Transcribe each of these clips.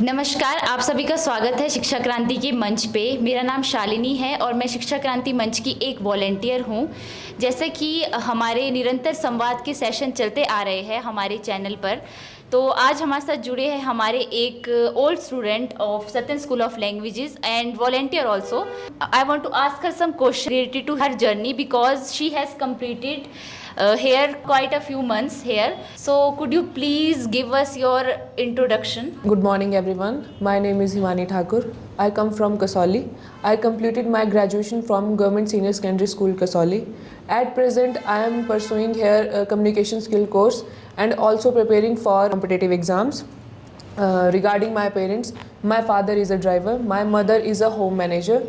नमस्कार, आप सभी का स्वागत है शिक्षा क्रांति के मंच पे। मेरा नाम शालिनी है और मैं शिक्षा क्रांति मंच की एक वॉलंटियर हूँ। जैसे कि हमारे निरंतर संवाद के सेशन चलते आ रहे हैं हमारे चैनल पर, तो आज हमारे साथ जुड़े हैं हमारे एक old student of Satyan school of languages and volunteer also. I want to ask her some question related to her journey because she has completed here quite a few months here. So could you please give us your introduction? Good morning everyone. My name is Himani Thakur. I come from Kasauli. I completed my graduation from Government Senior Secondary School Kasauli. At present I am pursuing here a communication skill course and also preparing for competitive exams. Regarding my parents, my father is a driver, my mother is a home manager,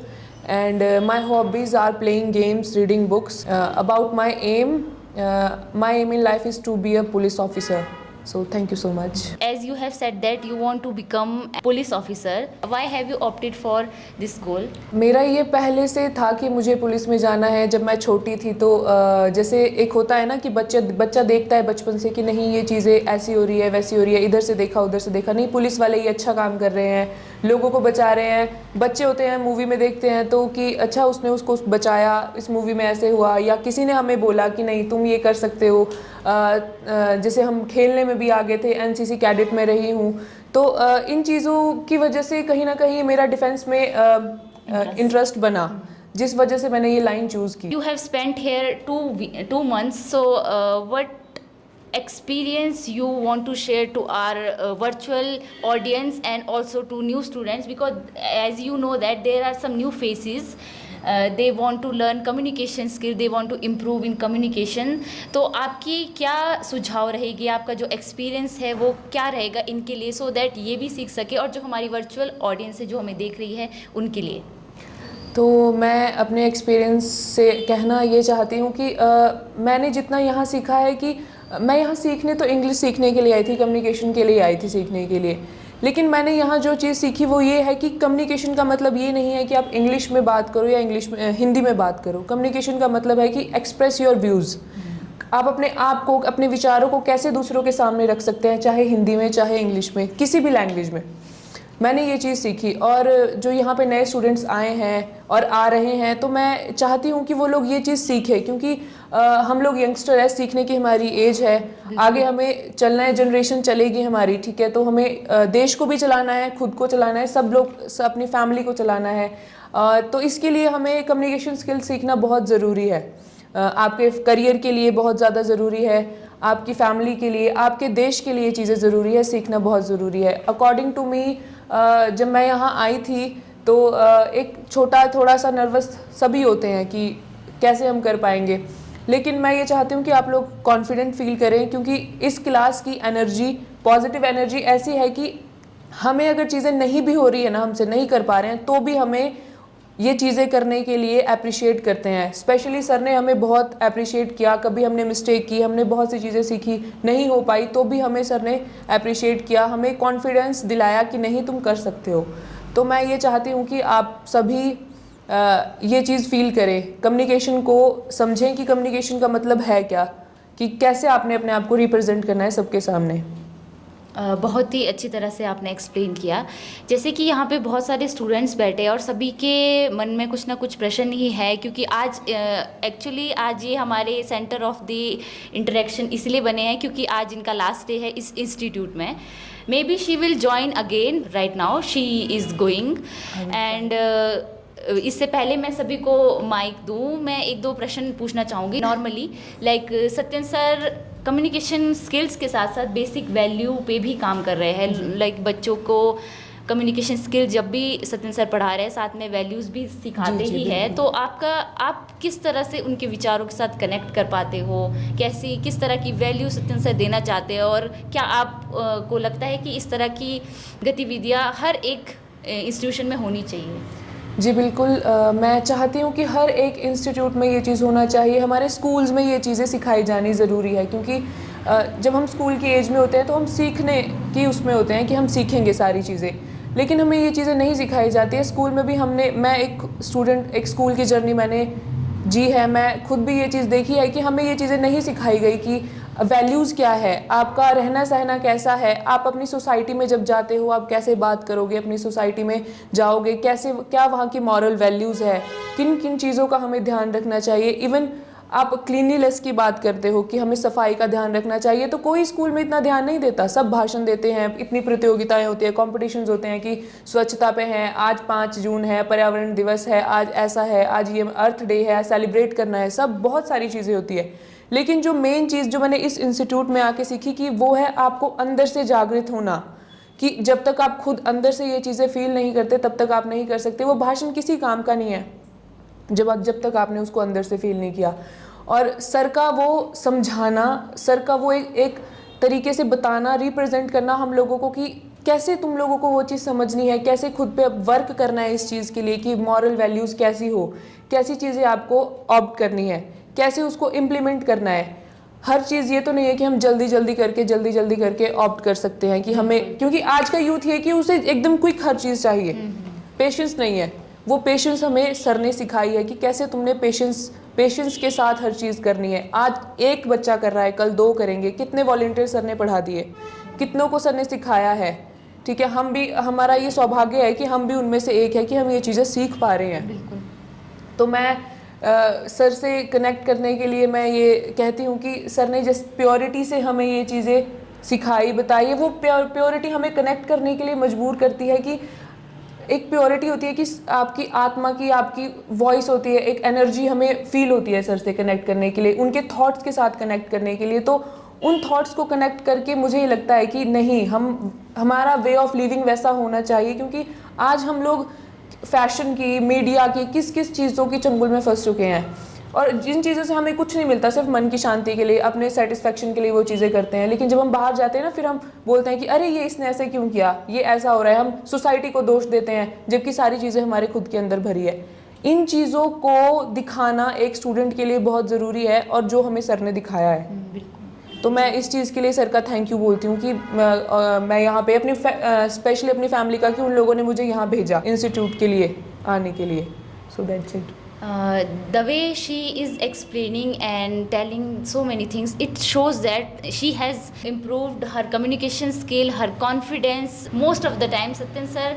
and my hobbies are playing games, reading books. About my aim in life is to be a police officer. So thank you so much. As you have said that you want to become a police officer, why have you opted for this goal? मेरा ये पहले से था कि मुझे police में जाना है। जब मैं छोटी थी तो जैसे एक होता है ना कि बच्चा देखता है बचपन से कि नहीं ये चीज़ें ऐसी हो रही है वैसी हो रही है, इधर से देखा उधर से देखा, नहीं पुलिस वाले ये अच्छा काम कर रहे हैं, लोगों को बचा रहे हैं। बच्चे होते हैं मूवी में देखते हैं तो कि अच्छा उसने उसको बचाया, इस मूवी में ऐसे हुआ, या किसी ने हमें बोला कि नहीं तुम ये कर सकते हो। जैसे हम खेलने में भी आगे थे, एनसीसी कैडेट में रही हूँ, तो इन चीज़ों की वजह से कहीं ना कहीं मेरा डिफेंस में इंटरेस्ट बना, जिस वजह से मैंने ये लाइन चूज़ की। You have spent here two months, so what experience you want to share to our virtual audience and also to new students, because as you know that there are some new faces. They want to learn communication skill, they want to improve in communication. तो आपकी क्या सुझाव रहेगी, आपका जो experience है वो क्या रहेगा इनके लिए, सो दैट ये भी सीख सके और जो हमारी वर्चुअल ऑडियंस है जो हमें देख रही है उनके लिए? तो मैं अपने एक्सपीरियंस से कहना ये चाहती हूँ कि मैंने जितना यहाँ सीखा है कि मैं यहाँ सीखने तो इंग्लिश सीखने के लिए आई थी, कम्युनिकेशन के लिए आई थी सीखने के लिए, लेकिन मैंने यहाँ जो चीज़ सीखी वो ये है कि कम्युनिकेशन का मतलब ये नहीं है कि आप इंग्लिश में बात करो या हिंदी में बात करो। कम्युनिकेशन का मतलब है कि एक्सप्रेस योर व्यूज़। आप अपने आप को, अपने विचारों को कैसे दूसरों के सामने रख सकते हैं, चाहे हिंदी में चाहे इंग्लिश में, किसी भी लैंग्वेज में। मैंने ये चीज़ सीखी, और जो यहाँ पे नए स्टूडेंट्स आए हैं और आ रहे हैं तो मैं चाहती हूँ कि वो लोग ये चीज़ सीखें, क्योंकि हम लोग यंगस्टर है, सीखने की हमारी एज है, आगे हमें चलना है, जनरेशन चलेगी हमारी, ठीक है, तो हमें देश को भी चलाना है, खुद को चलाना है, सब लोग अपनी फैमिली को चलाना है। तो इसके लिए हमें कम्युनिकेशन स्किल्स सीखना बहुत ज़रूरी है। आपके करियर के लिए बहुत ज़्यादा ज़रूरी है, आपकी फैमिली के लिए, आपके देश के लिए चीज़ें ज़रूरी है, सीखना बहुत ज़रूरी है। अकॉर्डिंग टू मी, जब मैं यहाँ आई थी तो एक छोटा थोड़ा सा नर्वस सभी होते हैं कि कैसे हम कर पाएंगे, लेकिन मैं ये चाहती हूँ कि आप लोग कॉन्फिडेंट फील करें, क्योंकि इस क्लास की एनर्जी, पॉजिटिव एनर्जी ऐसी है कि हमें अगर चीज़ें नहीं भी हो रही है ना, हमसे नहीं कर पा रहे हैं, तो भी हमें ये चीज़ें करने के लिए अप्रिशिएट करते हैं। स्पेशली सर ने हमें बहुत अप्रिशिएट किया, कभी हमने मिस्टेक की, हमने बहुत सी चीज़ें सीखी, नहीं हो पाई, तो भी हमें सर ने अप्रिशिएट किया, हमें कॉन्फिडेंस दिलाया कि नहीं तुम कर सकते हो। तो मैं ये चाहती हूँ कि आप सभी ये चीज़ फील करें, कम्युनिकेशन को समझें कि कम्युनिकेशन का मतलब है क्या, कि कैसे आपने अपने आप को रिप्रेजेंट करना है सबके सामने। बहुत ही अच्छी तरह से आपने एक्सप्लेन किया। जैसे कि यहाँ पे बहुत सारे स्टूडेंट्स बैठे हैं और सभी के मन में कुछ ना कुछ प्रश्न ही है, क्योंकि आज एक्चुअली आज ये हमारे सेंटर ऑफ द इंटरेक्शन इसलिए बने हैं क्योंकि आज इनका लास्ट डे है इस इंस्टीट्यूट में। May be she will join again, right now she is going, and इससे पहले मैं सभी को माइक दूँ, मैं एक दो प्रश्न पूछना चाहूँगी। Normally like Satyan sir communication skills के साथ साथ बेसिक वैल्यू पे भी काम कर रहे हैं। लाइक बच्चों को कम्युनिकेशन स्किल जब भी सत्यन सर पढ़ा रहे हैं साथ में वैल्यूज़ भी सिखाते ही है, तो आप किस तरह से उनके विचारों के साथ कनेक्ट कर पाते हो, किस तरह की वैल्यू सत्यन सर देना चाहते हैं, और क्या आप को लगता है कि इस तरह की गतिविधियाँ हर एक इंस्टीट्यूशन में होनी चाहिए? जी बिल्कुल, मैं चाहती हूँ कि हर एक इंस्टीट्यूट में ये चीज़ होना चाहिए, हमारे स्कूल्स में ये चीज़ें सिखाई जानी ज़रूरी है, क्योंकि जब हम स्कूल की एज में होते हैं तो हम सीखने की उसमें होते हैं कि हम सीखेंगे सारी चीज़ें, लेकिन हमें ये चीज़ें नहीं सिखाई जाती है। स्कूल में भी मैं एक स्टूडेंट, एक स्कूल की जर्नी मैंने जी है, मैं खुद भी ये चीज़ देखी है कि हमें ये चीज़ें नहीं सिखाई गई कि वैल्यूज़ क्या है, आपका रहना सहना कैसा है, आप अपनी सोसाइटी में जब जाते हो आप कैसे बात करोगे, अपनी सोसाइटी में जाओगे कैसे, क्या वहाँ की मॉरल वैल्यूज़ है, किन किन चीज़ों का हमें ध्यान रखना चाहिए। इवन आप क्लीनलीनेस की बात करते हो कि हमें सफाई का ध्यान रखना चाहिए, तो कोई स्कूल में इतना ध्यान नहीं देता, सब भाषण देते हैं, इतनी प्रतियोगिताएं होती है, कॉम्पिटिशन्स होते हैं कि स्वच्छता पे हैं, आज 5 जून है, पर्यावरण दिवस है, आज ऐसा है, आज ये अर्थ डे है, सेलिब्रेट करना है, सब बहुत सारी चीज़ें होती है। लेकिन जो मेन चीज़ जो मैंने इस इंस्टीट्यूट में आके सीखी कि वो है आपको अंदर से जागृत होना, कि जब तक आप खुद अंदर से ये चीज़ें फील नहीं करते तब तक आप नहीं कर सकते। वो भाषण किसी काम का नहीं है जब तक आपने उसको अंदर से फील नहीं किया। और सर का वो समझाना, सर का वो एक तरीके से बताना, रिप्रेजेंट करना हम लोगों को कि कैसे तुम लोगों को वो चीज़ समझनी है, कैसे खुद पे वर्क करना है इस चीज़ के लिए कि मॉरल वैल्यूज़ कैसी हो, कैसी चीज़ें आपको ऑप्ट करनी है, कैसे उसको इम्प्लीमेंट करना है। हर चीज़ ये तो नहीं है कि हम जल्दी जल्दी करके ऑप्ट कर सकते हैं कि हमें, क्योंकि आज का यूथ ये कि उसे एकदम क्विक हर चीज़ चाहिए, पेशेंस नहीं है। वो पेशेंस हमें सर ने सिखाई है कि कैसे तुमने पेशेंस के साथ हर चीज़ करनी है। आज एक बच्चा कर रहा है, कल 2 करेंगे, कितने वॉलंटियर सर ने पढ़ा दिए, कितनों को सर ने सिखाया है। ठीक है, हम भी, हमारा ये सौभाग्य है कि हम भी उनमें से एक है कि हम ये चीज़ें सीख पा रहे हैं। बिल्कुल। तो मैं सर से कनेक्ट करने के लिए मैं ये कहती हूँ कि सर ने जिस प्योरिटी से हमें ये चीज़ें सिखाई, बताई, वो प्योरिटी हमें कनेक्ट करने के लिए मजबूर करती है कि एक प्योरिटी होती है कि आपकी आत्मा की, आपकी वॉइस होती है, एक एनर्जी हमें फील होती है सर से कनेक्ट करने के लिए, उनके थॉट्स के साथ कनेक्ट करने के लिए। तो उन थॉट्स को कनेक्ट करके मुझे ये लगता है कि नहीं, हमारा वे ऑफ लिविंग वैसा होना चाहिए, क्योंकि आज हम लोग फैशन की, मीडिया की, किस किस चीज़ों की चंगुल में फंस चुके हैं, और जिन चीज़ों से हमें कुछ नहीं मिलता, सिर्फ मन की शांति के लिए, अपने सेटिस्फेक्शन के लिए वो चीज़ें करते हैं। लेकिन जब हम बाहर जाते हैं ना, फिर हम बोलते हैं कि अरे ये इसने ऐसे क्यों किया, ये ऐसा हो रहा है, हम सोसाइटी को दोष देते हैं, जबकि सारी चीज़ें हमारे खुद के अंदर भरी है। इन चीज़ों को दिखाना एक स्टूडेंट के लिए बहुत ज़रूरी है, और जो हमें सर ने दिखाया है। तो मैं इस चीज़ के लिए सर का थैंक यू बोलती हूँ कि मैं यहाँ पे अपनी स्पेशली अपनी फैमिली का, कि उन लोगों ने मुझे यहाँ भेजा इंस्टीट्यूट के लिए आने के लिए। So that's it. The way she is explaining and telling so many things, it shows that she has improved her communication skill, her confidence. Most of the time Satyan sir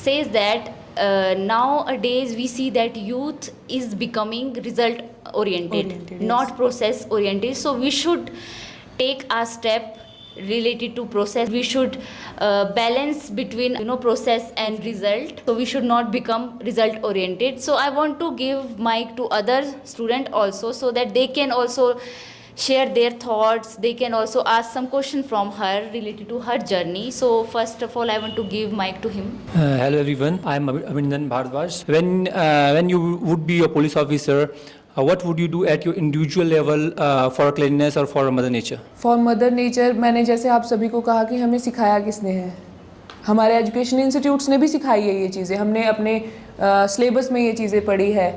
says that nowadays we see that youth is becoming result oriented, Yes. not process oriented. So we should take a step related to process. We should balance between process and result, so we should not become result oriented. So I want to give mic to other student also, so that they can also share their thoughts, they can also ask some question from her related to her journey. So first of all I want to give mic to him. Hello everyone, I am Abhinandan Bhardwaj. When you would be a police officer, what would you do at your individual level for cleanliness or for Mother Nature? For mother nature, मैंने जैसे आप सभी को कहा कि हमें सिखाया किसने है, हमारे एजुकेशन इंस्टीट्यूट्स ने भी सिखाई है ये चीज़ें, हमने अपने सिलेबस में ये चीज़ें पढ़ी है।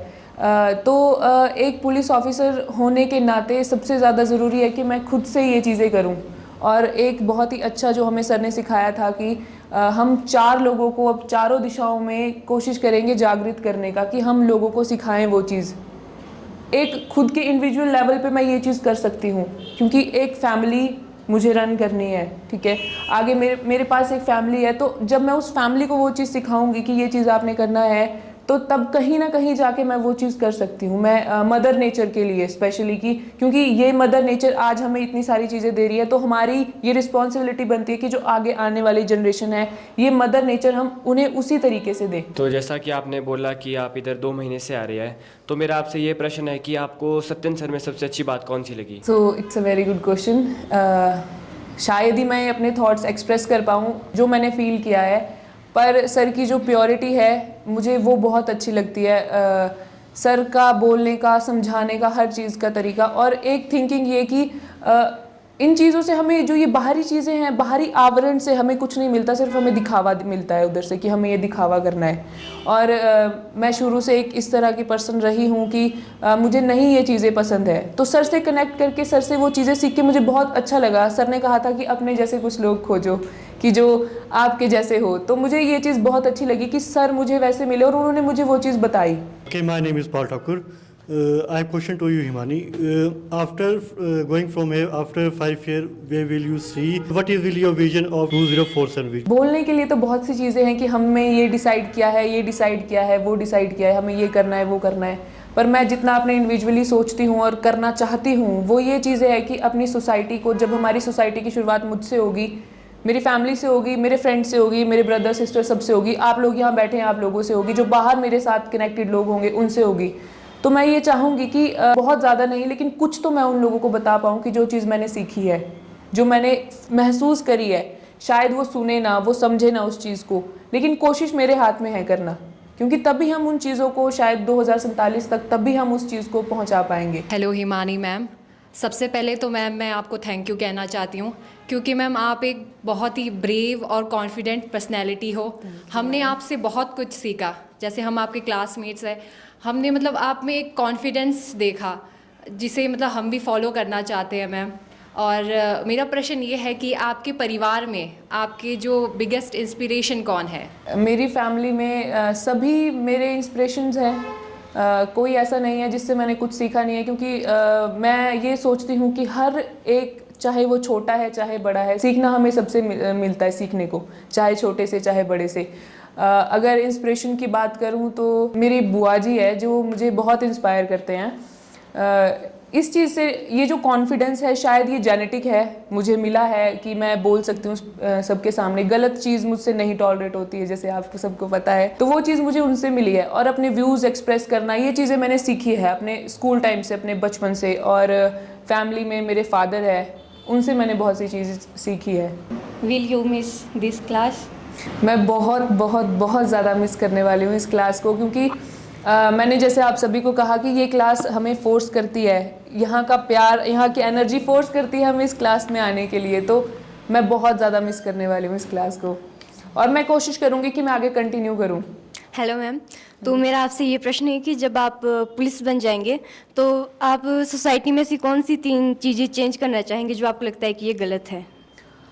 तो एक पुलिस ऑफिसर होने के नाते सबसे ज़्यादा ज़रूरी है कि मैं खुद से ये चीज़ें करूं। और एक बहुत ही अच्छा जो हमें सर ने सिखाया था कि हम 4 लोगों को अब चारों दिशाओं में कोशिश करेंगे जागृत करने का, कि हम लोगों को सिखाएं वो चीज़। एक खुद के इंडिविजुअल लेवल पे मैं ये चीज़ कर सकती हूँ, क्योंकि एक फैमिली मुझे रन करनी है, ठीक है, आगे मेरे पास एक फैमिली है। तो जब मैं उस फैमिली को वो चीज़ सिखाऊंगी कि ये चीज़ आपने करना है, तो तब कहीं ना कहीं जाके मैं वो चीज़ कर सकती हूँ। मैं मदर नेचर के लिए स्पेशली, क्योंकि ये मदर नेचर आज हमें इतनी सारी चीज़ें दे रही है, तो हमारी ये रिस्पॉन्सिबिलिटी बनती है कि जो आगे आने वाली जनरेशन है, ये मदर नेचर हम उन्हें उसी तरीके से दें। तो जैसा कि आपने बोला कि आप इधर 2 महीने से आ रही है, तो मेरा आपसे ये प्रश्न है कि आपको सत्यन सर में सबसे अच्छी बात कौन सी लगी? So it's a very good question. शायद ही मैं अपने थॉट्स एक्सप्रेस कर पाऊँ जो मैंने फील किया है, पर सर की जो प्योरिटी है मुझे वो बहुत अच्छी लगती है। सर का बोलने का, समझाने का, हर चीज़ का तरीका, और एक थिंकिंग ये कि इन चीज़ों से हमें, जो ये बाहरी चीज़ें हैं, बाहरी आवरण से हमें कुछ नहीं मिलता, सिर्फ हमें दिखावा मिलता है उधर से कि हमें ये दिखावा करना है। और मैं शुरू से एक इस तरह की पर्सन रही हूँ कि मुझे नहीं ये चीज़ें पसंद है। तो सर से कनेक्ट करके, सर से वो चीज़ें सीख के मुझे बहुत अच्छा लगा। सर ने कहा था कि अपने जैसे कुछ लोग खोजो कि जो आपके जैसे हो, तो मुझे ये चीज़ बहुत अच्छी लगी कि सर मुझे वैसे मिले और उन्होंने मुझे वो चीज़ बताई। Okay, my name is Paul Thakur. I have question to you, Himani. After going from here, after 5 years, where will you see? What is really your vision of 2047 vision? बोलने के लिए तो बहुत सी चीज़ें हैं कि हमने ये डिसाइड किया है, ये डिसाइड किया है, वो डिसाइड किया है, हमें ये करना है, वो करना है। पर मैं जितना अपने इंडिविजुअली सोचती हूँ और करना चाहती हूँ, वो ये चीज़ें हैं कि अपनी सोसाइटी को, जब हमारी सोसाइटी की शुरुआत मुझसे होगी, मेरी फैमिली से होगी, मेरे फ्रेंड से होगी, मेरे ब्रदर सिस्टर सबसे होगी, आप लोग यहाँ बैठे हैं, आप लोगों से होगी, जो बाहर मेरे साथ कनेक्टेड लोग होंगे उनसे होगी। तो मैं ये चाहूँगी कि बहुत ज़्यादा नहीं, लेकिन कुछ तो मैं उन लोगों को बता पाऊँ कि जो चीज़ मैंने सीखी है, जो मैंने महसूस करी है, शायद वो सुने ना, वो समझे ना उस चीज़ को, लेकिन कोशिश मेरे हाथ में है करना, क्योंकि तभी हम उन चीज़ों को शायद 2047 तक तभी हम उस चीज़ को पहुँचा पाएंगे। हेलो हिमानी मैम, सबसे पहले तो मैम मैं आपको थैंक यू कहना चाहती हूँ, क्योंकि मैम आप एक बहुत ही ब्रेव और कॉन्फिडेंट पर्सनैलिटी हो। हमने आपसे बहुत कुछ सीखा, जैसे हम आपके क्लासमेट्स हैं, हमने मतलब आप में एक कॉन्फिडेंस देखा जिसे मतलब हम भी फॉलो करना चाहते हैं मैम। और मेरा प्रश्न ये है कि आपके परिवार में आपके जो बिगेस्ट इंस्पिरेशन कौन है? मेरी फैमिली में सभी मेरे इंस्पिरेशंस हैं। कोई ऐसा नहीं है जिससे मैंने कुछ सीखा नहीं है, क्योंकि मैं ये सोचती हूँ कि हर एक, चाहे वो छोटा है चाहे बड़ा है, सीखना हमें सबसे मिलता है सीखने को, चाहे छोटे से चाहे बड़े से। अगर इंस्पिरेशन की बात करूँ तो मेरी बुआ जी है जो मुझे बहुत इंस्पायर करते हैं। इस चीज़ से ये जो कॉन्फिडेंस है, शायद ये जेनेटिक है, मुझे मिला है कि मैं बोल सकती हूँ सबके सामने। गलत चीज़ मुझसे नहीं टॉलरेट होती है, जैसे आपको सबको पता है, तो वो चीज़ मुझे उनसे मिली है। और अपने व्यूज़ एक्सप्रेस करना, ये चीज़ें मैंने सीखी है अपने स्कूल टाइम से, अपने बचपन से। और फैमिली में मेरे फादर है, उनसे मैंने बहुत सी चीज़ें सीखी है। Will you miss this class? मैं बहुत बहुत बहुत ज़्यादा मिस करने वाली हूँ इस क्लास को, क्योंकि मैंने जैसे आप सभी को कहा कि ये क्लास हमें फोर्स करती है, यहाँ का प्यार, यहाँ की एनर्जी फोर्स करती है हमें इस क्लास में आने के लिए। तो मैं बहुत ज़्यादा मिस करने वाली हूँ इस क्लास को, और मैं कोशिश करूँगी कि मैं आगे कंटिन्यू करूँ। हेलो मैम, तो मेरा आपसे ये प्रश्न है कि जब आप पुलिस बन जाएंगे तो आप सोसाइटी में से कौन सी 3 चीज़ें चेंज करना चाहेंगे जो आपको लगता है कि ये गलत है,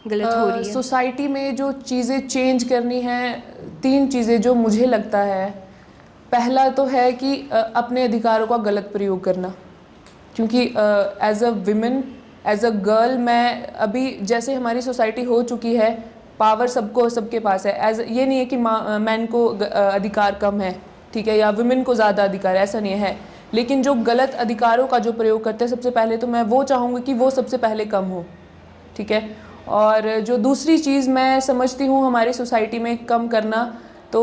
गलत हो रही है? सोसाइटी में जो चीज़ें चेंज करनी हैं, 3 चीज़ें जो मुझे लगता है, पहला तो है कि अपने अधिकारों का गलत प्रयोग करना, क्योंकि as a women, as a girl, मैं अभी जैसे हमारी सोसाइटी हो चुकी है, पावर सबको, सबके पास है। एज ये नहीं है कि मैन को अधिकार कम है, ठीक है, या विमेन को ज़्यादा अधिकार, ऐसा नहीं है। लेकिन जो गलत अधिकारों का जो प्रयोग करते हैं, सबसे पहले तो मैं वो चाहूँगी कि वो सबसे पहले कम हो, ठीक है। और जो दूसरी चीज़ मैं समझती हूँ हमारी सोसाइटी में कम करना, तो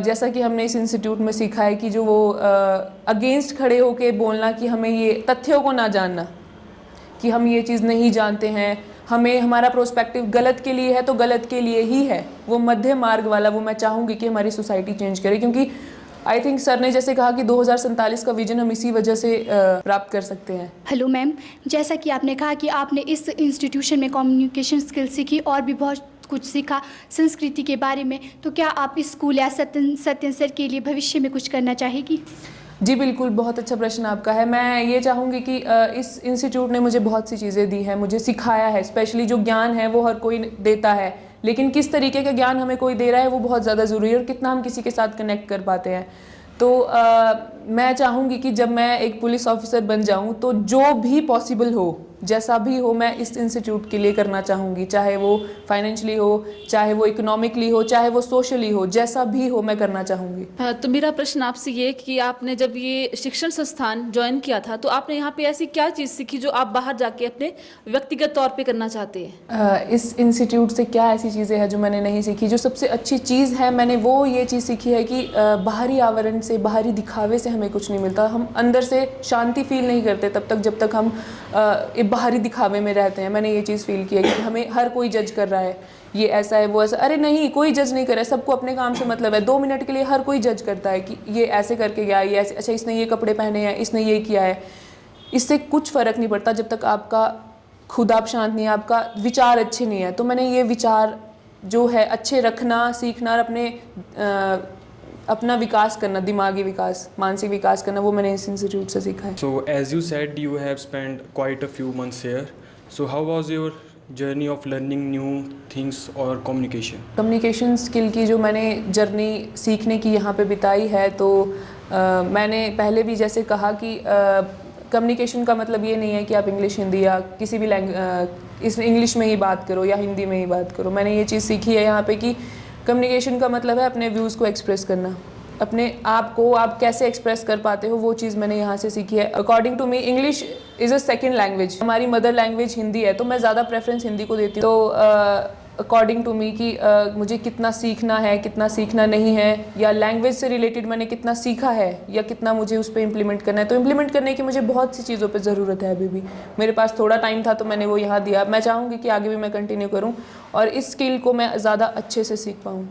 जैसा कि हमने इस इंस्टीट्यूट में सीखा है कि जो वो अगेंस्ट खड़े होके बोलना, कि हमें ये तथ्यों को ना जानना, कि हम ये चीज़ नहीं जानते हैं, हमें हमारा प्रोस्पेक्टिव गलत के लिए है तो गलत के लिए ही है, वो मध्य मार्ग वाला, वो मैं चाहूँगी कि हमारी सोसाइटी चेंज करे। क्योंकि आई थिंक सर ने जैसे कहा कि 2047 का विजन हम इसी वजह से प्राप्त कर सकते हैं। हेलो मैम, जैसा कि आपने कहा कि आपने इस इंस्टीट्यूशन में कम्युनिकेशन स्किल सीखी और भी बहुत कुछ सीखा संस्कृति के बारे में, तो क्या आप इस स्कूल या सत्यन सर के लिए भविष्य में कुछ करना चाहेगी? जी बिल्कुल, बहुत अच्छा प्रश्न आपका है। मैं ये चाहूँगी कि इस इंस्टीट्यूट ने मुझे बहुत सी चीज़ें दी हैं, मुझे सिखाया है। स्पेशली जो ज्ञान है वो हर कोई देता है, लेकिन किस तरीके का ज्ञान हमें कोई दे रहा है वो बहुत ज़्यादा ज़रूरी है, और कितना हम किसी के साथ कनेक्ट कर पाते हैं। तो मैं चाहूँगी कि जब मैं एक पुलिस ऑफिसर बन जाऊँ तो जो भी पॉसिबल हो, जैसा भी हो, मैं इस इंस्टीट्यूट के लिए करना चाहूँगी, चाहे वो फाइनेंशियली हो, चाहे वो इकोनॉमिकली हो, चाहे वो सोशली हो, जैसा भी हो मैं करना चाहूँगी। तो मेरा प्रश्न आपसे ये कि आपने जब ये शिक्षण संस्थान ज्वाइन किया था तो आपने यहाँ पे ऐसी क्या चीज़ सीखी जो आप बाहर जाके अपने व्यक्तिगत तौर पे करना चाहते हैं? इस इंस्टीट्यूट से क्या ऐसी चीज़ें हैं जो मैंने नहीं सीखी? जो सबसे अच्छी चीज़ है, मैंने वो ये चीज़ सीखी है कि बाहरी आवरण से, बाहरी दिखावे से हमें कुछ नहीं मिलता। हम अंदर से शांति फील नहीं करते तब तक जब तक हम बाहरी दिखावे में रहते हैं। मैंने ये चीज़ फील की है कि हमें हर कोई जज कर रहा है, ये ऐसा है वो ऐसा। अरे नहीं, कोई जज नहीं कर रहा है, सबको अपने काम से मतलब है। 2 मिनट के लिए हर कोई जज करता है कि ये ऐसे करके गया, ये ऐसे, अच्छा इसने ये कपड़े पहने हैं, इसने ये किया है। इससे कुछ फ़र्क नहीं पड़ता जब तक आपका खुद आप शांत नहीं है, आपका विचार अच्छे नहीं है। तो मैंने ये विचार जो है अच्छे रखना सीखना, और अपना विकास करना, दिमागी विकास, मानसिक विकास करना, वो मैंने इस इंस्टीट्यूट से सीखा है। So as you said, you have spent quite a few months here. So how was your journey of learning new things or communication? Communication skill की जो मैंने जर्नी सीखने की यहाँ पे बिताई है, तो मैंने पहले भी जैसे कहा कि कम्युनिकेशन का मतलब ये नहीं है कि आप इंग्लिश हिंदी या किसी भी इस इंग्लिश में ही बात करो या हिंदी में ही बात करो। मैंने ये चीज़ सीखी है यहाँ पे कि कम्युनिकेशन का मतलब है अपने व्यूज़ को एक्सप्रेस करना, अपने आप को आप कैसे एक्सप्रेस कर पाते हो, वो चीज़ मैंने यहाँ से सीखी है। According to me English is a second language, हमारी मदर लैंग्वेज हिंदी है तो मैं ज़्यादा प्रेफरेंस हिंदी को देती हूँ। तो अकॉर्डिंग टू मी कि मुझे कितना सीखना है कितना सीखना नहीं है, या लैंग्वेज से रिलेटेड मैंने कितना सीखा है या कितना मुझे उस पर इम्प्लीमेंट करना है, तो इम्प्लीमेंट करने की मुझे बहुत सी चीज़ों पे ज़रूरत है। अभी भी मेरे पास थोड़ा टाइम था तो मैंने वो यहाँ दिया। मैं चाहूँगी कि आगे भी मैं कंटिन्यू करूँ और इस स्किल को मैं ज़्यादा अच्छे से सीख पाऊँ।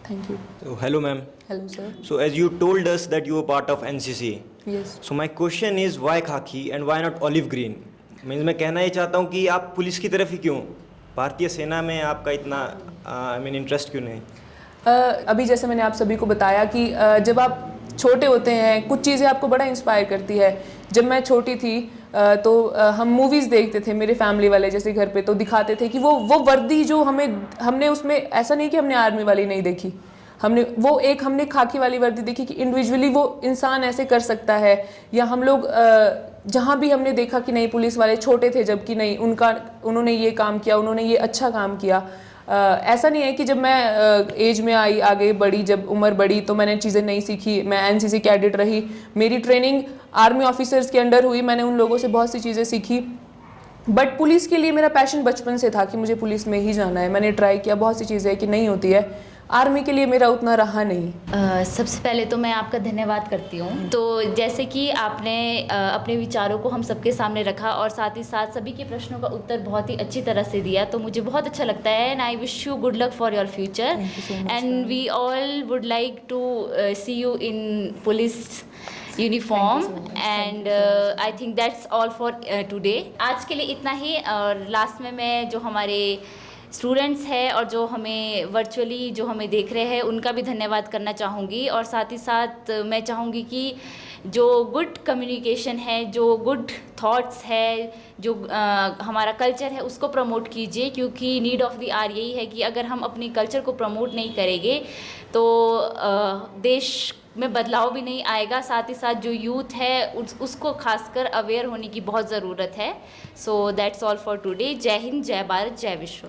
Thank you. So, hello ma'am. Hello sir. So as you told us that you were part of NCC. Yes. So my question is why khaki and why not olive green? मैं कहना ये चाहता हूँ कि आप पुलिस की तरफ ही क्यों, भारतीय सेना में आपका इतना इंटरेस्ट क्यों नहीं? अभी जैसे मैंने आप सभी को बताया कि जब आप छोटे होते हैं कुछ चीज़ें आपको बड़ा इंस्पायर करती है। जब मैं छोटी थी तो हम मूवीज़ देखते थे, मेरे फैमिली वाले जैसे घर पे तो दिखाते थे कि वो वर्दी जो हमने उसमें ऐसा नहीं कि हमने आर्मी वाली नहीं देखी, हमने खाकी वाली वर्दी देखी कि इंडिविजुअली वो इंसान ऐसे कर सकता है। या हम लोग जहाँ भी हमने देखा कि नहीं पुलिस वाले छोटे थे जबकि नहीं उन्होंने ये काम किया, उन्होंने ये अच्छा काम किया। ऐसा नहीं है कि जब मैं एज में आई आगे बढ़ी, जब उम्र बढ़ी तो मैंने चीज़ें नहीं सीखी। मैं एनसीसी कैडेट रही, मेरी ट्रेनिंग आर्मी ऑफिसर्स के अंडर हुई, मैंने उन लोगों से बहुत सी चीज़ें सीखी। बट पुलिस के लिए मेरा पैशन बचपन से था कि मुझे पुलिस में ही जाना है। मैंने ट्राई किया, बहुत सी चीज़ें कि नहीं होती है, आर्मी के लिए मेरा उतना रहा नहीं। सबसे पहले तो मैं आपका धन्यवाद करती हूँ। तो जैसे कि आपने अपने विचारों को हम सबके सामने रखा और साथ ही साथ सभी के प्रश्नों का उत्तर बहुत ही अच्छी तरह से दिया, तो मुझे बहुत अच्छा लगता है। And I wish you good luck for your future and we all would like to see you in police uniform and I think that's all for today. आज के लिए इतना ही। और लास्ट में मैं जो हमारे स्टूडेंट्स हैं और जो हमें वर्चुअली जो हमें देख रहे हैं उनका भी धन्यवाद करना चाहूँगी। और साथ ही साथ मैं चाहूँगी कि जो गुड कम्युनिकेशन है, जो गुड थॉट्स है, जो हमारा कल्चर है उसको प्रमोट कीजिए, क्योंकि नीड ऑफ द आवर यही है कि अगर हम अपनी कल्चर को प्रमोट नहीं करेंगे तो देश में बदलाव भी नहीं आएगा। साथ ही साथ जो यूथ है उसको खासकर अवेयर होने की बहुत ज़रूरत है। So that's all for today. जय हिंद, जय भारत, जय विश्व।